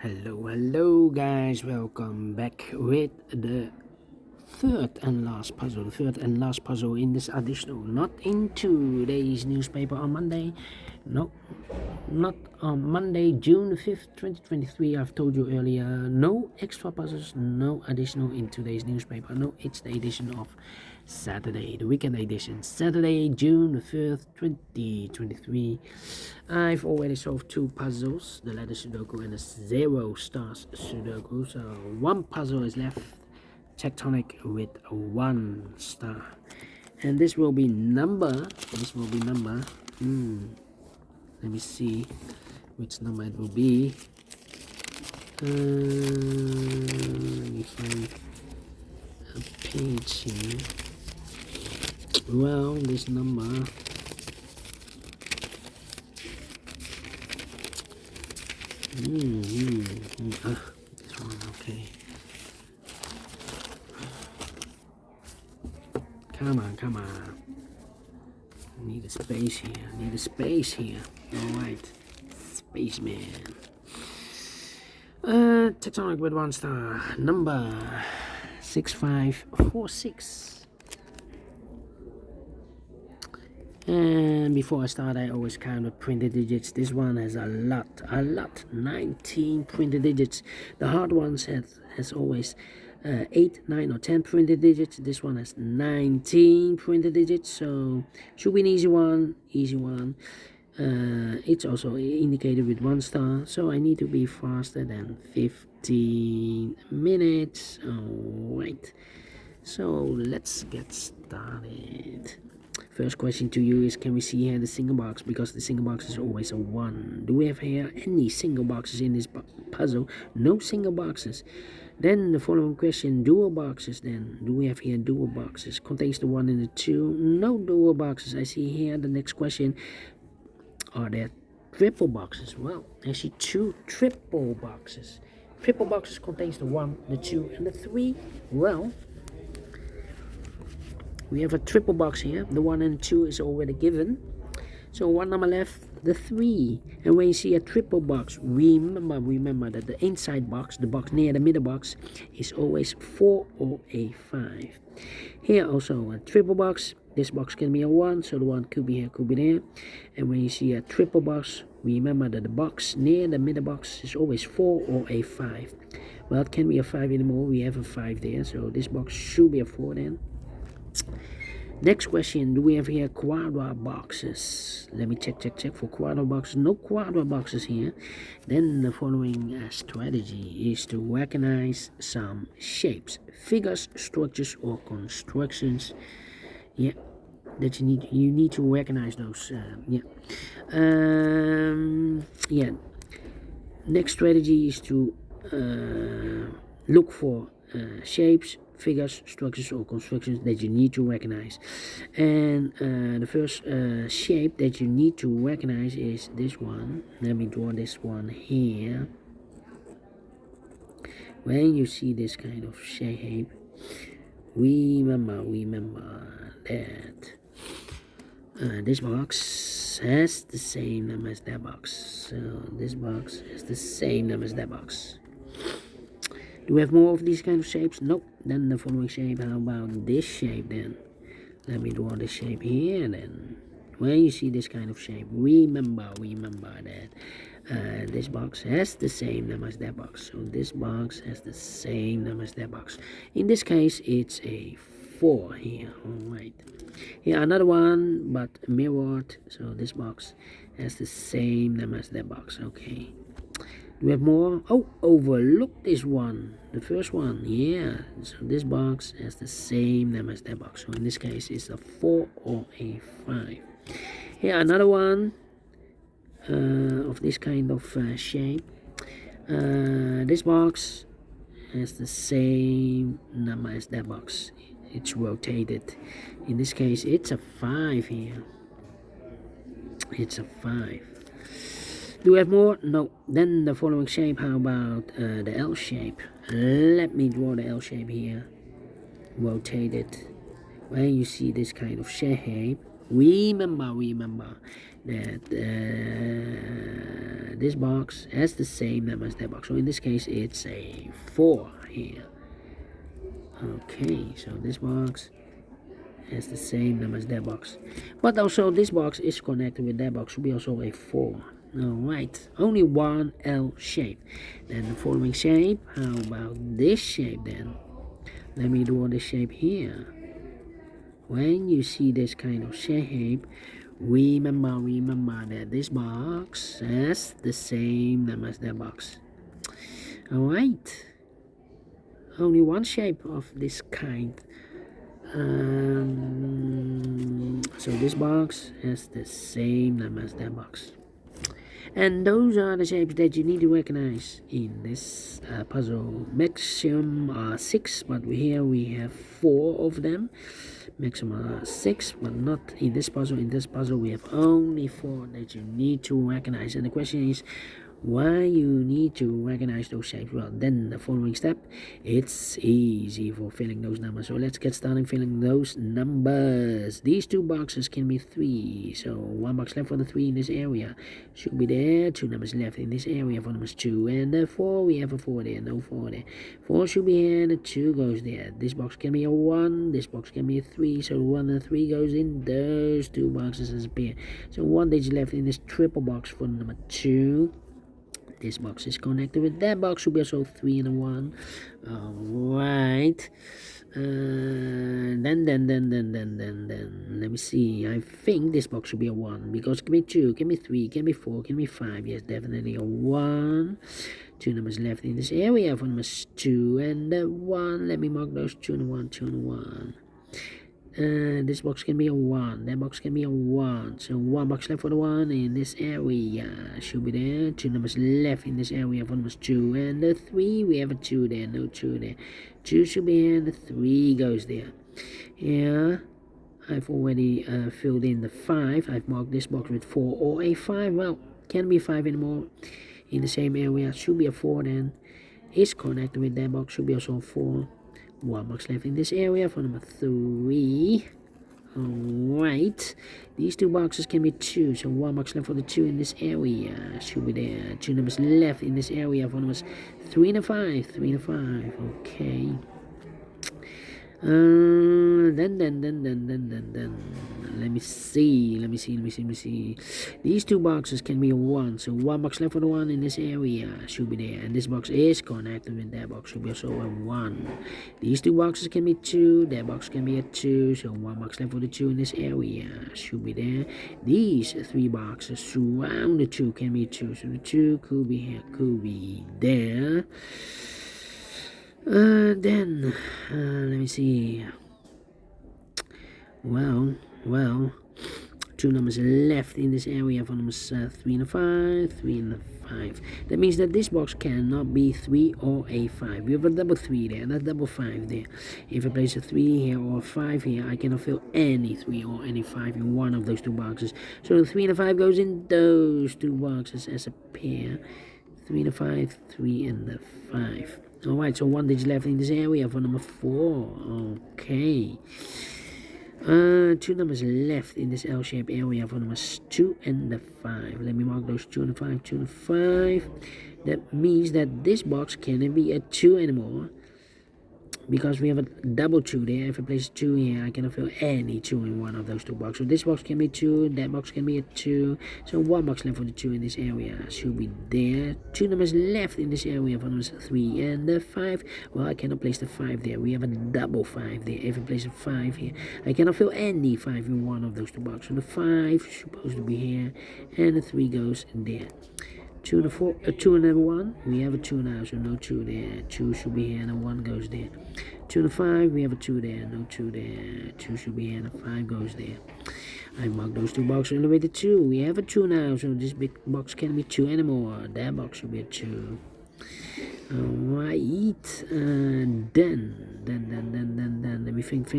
Hello guys, welcome back with the third and last puzzle in this additional, not in today's newspaper on Monday, no, not on Monday, June 5th, 2023. I've told you earlier, no extra puzzles, no additional in today's newspaper. No, it's the edition of Saturday, the weekend edition, Saturday, June the 3rd, 2023. I've already solved two puzzles, the letter Sudoku and the 0 stars Sudoku. So one puzzle is left, Tectonic with 1 star. And this will be number, let me see which number it will be. Let me find a page here. Well, this number, this one, okay. Come on. Need a space here. Alright. Spaceman. Tectonic with 1 star. Number 6546. And before I start, I always count the printed digits. This one has a lot, 19 printed digits. The hard ones has always 8, 9 or 10 printed digits. This one has 19 printed digits, so should be an easy one. It's also indicated with 1 star, so I need to be faster than 15 minutes. Alright, so let's get started. First question to you is, can we see here the single box? Because the single box is always a 1. Do we have here any single boxes in this puzzle? No single boxes. Then the following question, dual boxes then. Do we have here dual boxes? Contains the 1 and the 2. No dual boxes. I see here the next question. Are there triple boxes? Well, I see 2 triple boxes. Triple boxes contains the 1, the 2 and the 3. Well, we have a triple box here. The 1 and 2 is already given. So one number left, the 3. And when you see a triple box, remember that the inside box, the box near the middle box, is always 4 or a 5. Here also a triple box. This box can be a 1, so the 1 could be here, could be there. And when you see a triple box, remember that the box near the middle box is always 4 or a 5. Well, it can't be a 5 anymore. We have a 5 there, so this box should be a 4 then. Next question, do we have here quadra boxes? Let me check for quadra boxes. No quadra boxes here. Then the following strategy is to recognize some shapes, figures, structures or constructions. Yeah, that you need to recognize those. Next strategy is to look for shapes, figures, structures or constructions that you need to recognize. And the first shape that you need to recognize is this one. Let me draw this one here. When you see this kind of shape, remember that this box has the same number as that box. So this box has the same number as that box. Do we have more of these kind of shapes? Nope. Then the following shape, how about this shape then? Let me draw this shape here then. When you see this kind of shape, remember that this box has the same number as that box. So this box has the same number as that box. In this case, it's a 4 here. Alright. Here another one, but mirrored. So this box has the same number as that box. Okay. Do we have more? Oh, overlook this one. The first one, yeah. So this box has the same number as that box. So in this case, it's a 4 or a 5. Here, another one of this kind of shape. This box has the same number as that box. It's rotated. In this case, it's a 5 here. It's a 5. Do we have more? No. Then the following shape, how about the L shape? Let me draw the L shape here. Rotate it. When you see this kind of shape, remember that this box has the same number as that box. So in this case, it's a 4 here. Okay, so this box has the same number as that box, but also this box is connected with that box, should be also a 4. Alright, only one L shape. Then the following shape, how about this shape then? Let me draw the shape here. When you see this kind of shape, remember that this box has the same number as that box. Alright, only one shape of this kind. So this box has the same number as that box. And those are the shapes that you need to recognize in this puzzle. Maximum 6, but here we have 4 of them. Maximum 6, but not in this puzzle. In this puzzle we have only 4 that you need to recognize. And the question is, why you need to recognize those shapes? Well, then the following step, it's easy for filling those numbers. So let's get started filling those numbers. These 2 boxes can be 3, so 1 box left for the 3 in this area should be there. 2 numbers left in this area for numbers 2 and the 4. We have a 4 there, no 4 there. 4 should be here, the 2 goes there. This box can be a 1, this box can be a 3, so 1 and 3 goes in those 2 boxes as a pair. So 1 digit left in this triple box for number 2. This box is connected with that box, should be also 3 and a 1. Alright. Then, let me see. I think this box should be a 1, because it can be 2, can be 3, can be 4, can be 5. Yes, definitely a 1. 2 numbers left in this area for numbers 2 and 1. Let me mark those 2 and 1, 2 and 1. This box can be a 1, that box can be a 1, so 1 box left for the 1 in this area should be there. 2 numbers left in this area for numbers 2 and the 3. We have a 2 there, no 2 there. 2 should be here and the 3 goes there. Yeah, I've already filled in the 5. I've marked this box with 4 or a 5. Well, can't be 5 anymore in the same area, should be a 4 then. Is connected with that box, should be also a 4. 1 box left in this area for number 3. Alright, these 2 boxes can be 2, so 1 box left for the 2 in this area should be there. 2 numbers left in this area for numbers 3 and 5. 3 and 5. Okay. Then let me see. These 2 boxes can be a 1, so 1 box left for the 1 in this area should be there, and this box is connected with that box, should be also a 1. These 2 boxes can be 2, that box can be a 2, so 1 box left for the 2 in this area should be there. These 3 boxes surround the 2 can be 2, so the 2 could be here, could be there. Then let me see. Well, 2 numbers left in this area for numbers 3 and 5, 3 and 5. That means that this box cannot be 3 or a 5. We have a double 3 there, and a double 5 there. If I place a 3 here or a 5 here, I cannot fill any 3 or any 5 in one of those 2 boxes. So the 3 and the 5 goes in those 2 boxes as a pair. 3 and the 5, 3 and the 5. Alright, so 1 digit left in this area for number 4. Okay. 2 numbers left in this L-shaped area for numbers 2 and the 5. Let me mark those 2 and the 5, 2 and the 5. That means that this box cannot be a 2 anymore, because we have a double 2 there. If I place 2 here, I cannot fill any 2 in one of those 2 boxes. So this box can be 2, that box can be a 2. So 1 box left for the 2 in this area should be there. 2 numbers left in this area for numbers 3 and the 5. Well, I cannot place the 5 there. We have a double 5 there. If I place a 5 here, I cannot fill any 5 in one of those 2 boxes. So the 5 is supposed to be here, and the 3 goes there. 2 and a 4, 2 and a 1. We have a 2 now, so no 2 there. 2 should be here, and a 1 goes there. 2 and a 5. We have a 2 there, no 2 there. 2 should be here, and a 5 goes there. I marked those 2 boxes all the way to 2. We have a 2 now, so this big box can't be 2 anymore. That box should be a 2. Alright. Then. Let me think.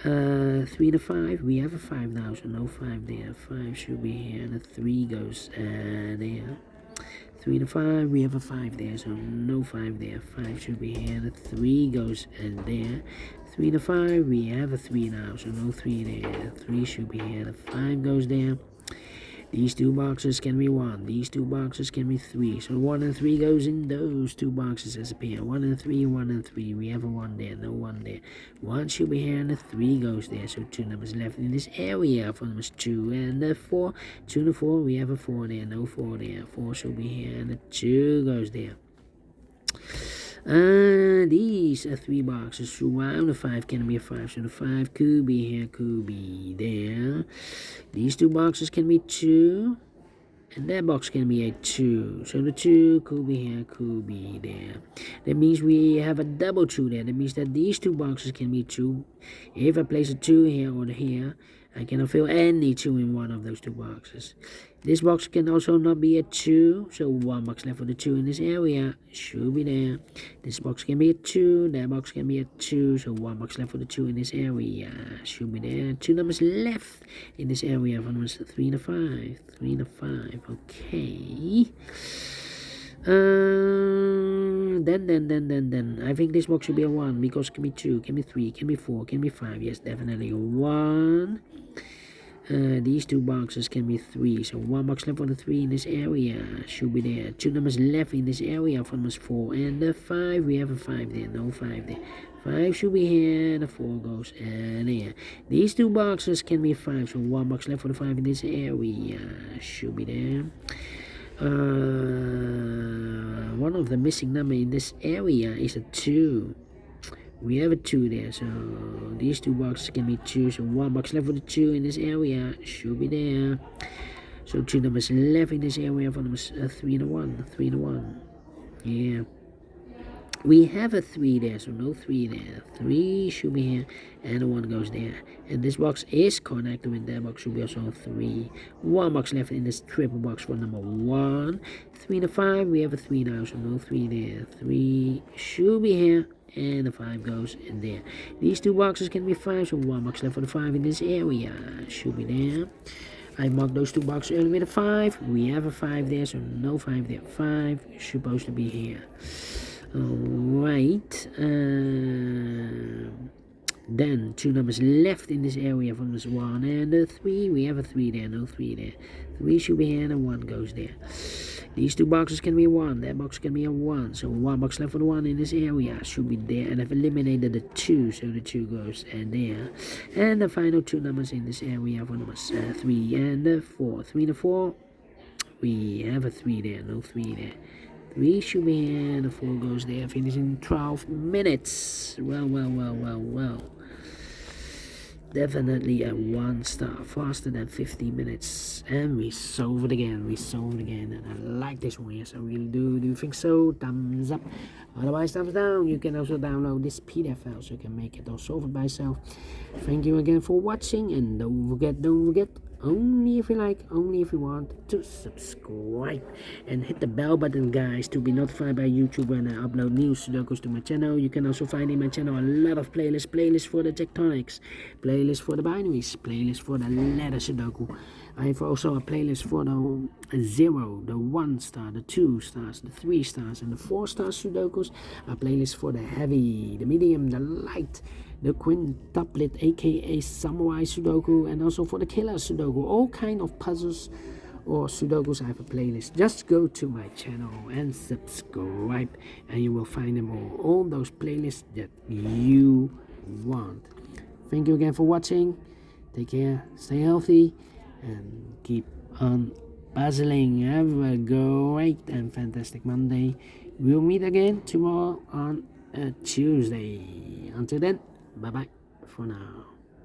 3 and a 5. We have a 5 now, so no 5 there. 5 should be here, and a 3 goes there. 3 and a 5. We have a 5 there, so no 5 there. 5 should be here, and a 3 goes there. 3 and a 5, we have a 3 now, so no 3 there. 3 should be here, the 5 goes there. These two boxes can be 1, these two boxes can be 3, so 1 and 3 goes in those two boxes as a pair. 1 and 3, 1 and 3, we have a 1 there, no 1 there. 1 should be here and the 3 goes there, so 2 numbers left in this area for numbers 2 and the 4. 2 and the 4, we have a 4 there, no 4 there. 4 should be here and the 2 goes there. These are 3 boxes, so around the 5 can be a 5, so the 5 could be here, could be there. These 2 boxes can be 2, and that box can be a 2, so the 2 could be here, could be there. That means we have a double 2 there. That means that these 2 boxes can be 2. If I place a 2 here or here, I cannot fill any 2 in one of those 2 boxes. This box can also not be a 2, so 1 box left for the 2 in this area, should be there. This box can be a 2, that box can be a 2, so 1 box left for the 2 in this area, should be there. 2 numbers left in this area for numbers 3 and 5, 3 and 5, okay. Then I think this box should be a 1, because it can be 2, can be 3, can be 4, can be 5, yes, definitely a 1. These 2 boxes can be 3, so 1 box left for the 3 in this area, should be there. 2 numbers left in this area for numbers 4 and the 5, we have a 5 there, no 5 there. 5 should be here, the 4 goes there. These 2 boxes can be 5, so 1 box left for the 5 in this area, should be there. One of the missing number in this area is a 2. We have a 2 there, so these 2 boxes can be 2, so 1 box left for the 2 in this area, should be there. So 2 numbers left in this area for numbers 3 and a 1, 3 and a 1, yeah. We have a 3 there, so no 3 there. 3 should be here, and the 1 goes there. And this box is connected with that box, should be also 3. 1 box left in this triple box for number 1. 3 and a 5, we have a 3 now, so no 3 there. 3 should be here, and the 5 goes in there. These 2 boxes can be 5, so 1 box left for the 5 in this area, should be there. I marked those 2 boxes earlier with a 5. We have a 5 there, so no 5 there. 5 supposed to be here. Alright, then 2 numbers left in this area for numbers 1 and 3. We have a 3 there, no 3 there. 3 should be here and 1 goes there. These 2 boxes can be 1, that box can be a 1, so 1 box left for the 1 in this area should be there, and I've eliminated the 2, so the 2 goes there. And the final 2 numbers in this area for numbers 3 and 4. 3 and 4, we have a 3 there, no 3 there. 3 should be here, and the 4 goes there, finishing 12 minutes. Well. Definitely a 1 star, faster than 50 minutes. And we solved it again, and I like this one, yes, I really do. Do you think so? Thumbs up. Otherwise, thumbs down. You can also download this PDF file so you can make it or solve it by yourself. Thank you again for watching, and don't forget, only if you like, only if you want, to subscribe and hit the bell button, guys, to be notified by YouTube when I upload new Sudokus to my channel. You can also find in my channel a lot of playlists for the tectonics, playlists for the binaries, playlists for the letter Sudoku. I have also a playlist for the 0, the 1 star, the 2 stars, the 3 stars, and the 4 star Sudokus. A playlist for the heavy, the medium, the light, the quintuplet, a.k.a. samurai Sudoku, and also for the killer Sudoku. All kind of puzzles or Sudokus, I have a playlist. Just go to my channel and subscribe, and you will find them all those playlists that you want. Thank you again for watching. Take care, stay healthy, and keep on puzzling. Have a great and fantastic Monday. We'll meet again tomorrow on Tuesday. Until then, bye bye for now.